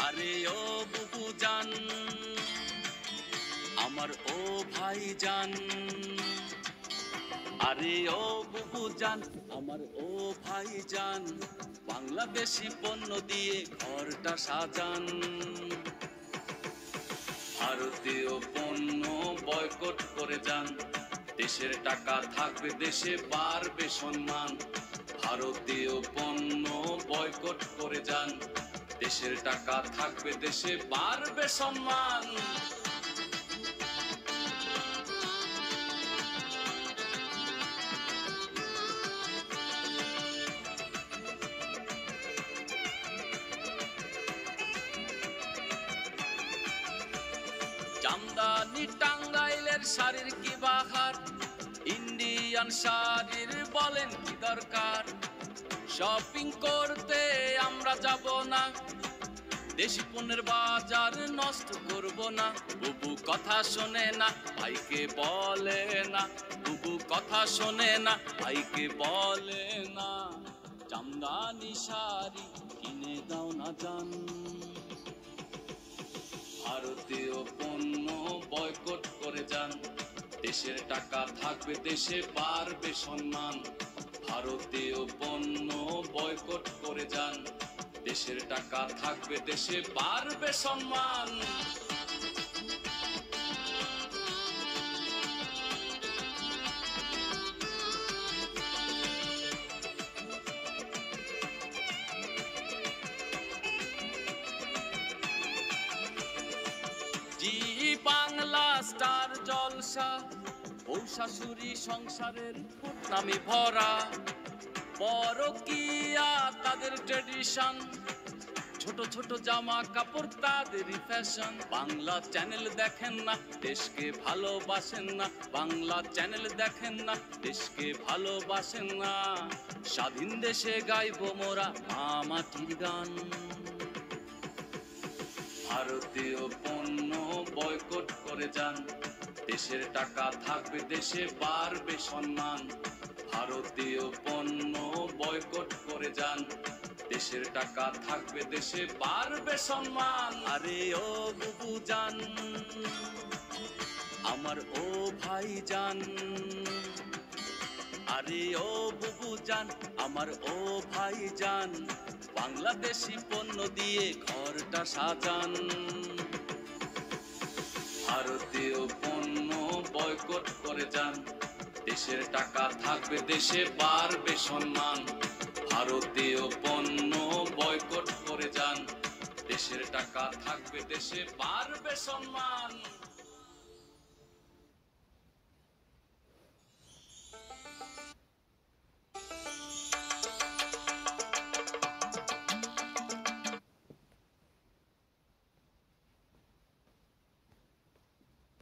আরে ও বুবু জান, আমার ও ভাই জান। আরে ও বুবু জান, আমার ও ভাই জান, বাংলাদেশি পণ্য দিয়ে ঘরটা সাজান। ভারতীয় পণ্য বয়কট করে যান, দেশের টাকা থাকবে দেশে, বাড়বে সম্মান। ভারতীয় পণ্য বয়কট করে যান, দেশের টাকা থাকবে দেশে, বাড়বে সম্মান। জামদানি টাঙ্গাইলের শাড়ির কি বাহার, ইন্ডিয়ান শাড়ির বলেন কি দরকার। শপিং করতে আমরা যাব না, দেশি পণ্যের বাজার নষ্ট করব না। বুবু কথা শোনে না, ভাইকে বলে না। বুবু কথা শোনে না, ভাইকে বলে না। জামদানি শাড়ি কিনে দাও না জান। ভারতীয় পণ্য বয়কট করে যান, দেশের টাকা থাকবে দেশে, বাড়বে সম্মান। ভারতীয় পণ্য বয়কট করে যান, দেশের টাকা থাকবে দেশে, বাড়বে সম্মান। জি বাংলা স্টার জলসা, ও শাশুড়ি সংসারের নামে ভরা। পরকিয়া তাদের ট্রেডিশন, ছোট ছোট জামা কাপড় তাদেরই ফ্যাশন। বাংলা চ্যানেল দেখেন না, দেশকে ভালোবাসেন না। বাংলা চ্যানেল দেখেন না, দেশকে ভালোবাসেন না। স্বাধীন দেশে গাইব মোরা মা মাটির গান। ভারতীয় পণ্য বয়কট করে যান, দেশের টাকা থাকবে দেশে, বাড়বে সম্মান। ভারতীয় পণ্য বয়কট করে যান, দেশের টাকা থাকবে দেশে, বাড়বে সম্মান। আরে ও বুবু জান, আমার ও ভাই জান। আরে ও বুবু জান, আমার ও ভাই জান, বাংলাদেশি পণ্য দিয়ে ঘরটা সাজান। ভারতীয় পণ্য বয়কট করে যান, দেশের টাকা থাকবে দেশে, বাড়বে সম্মান। ভারতীয় পণ্য বয়কট করে যান, দেশের টাকা থাকবে দেশে, বাড়বে সম্মান।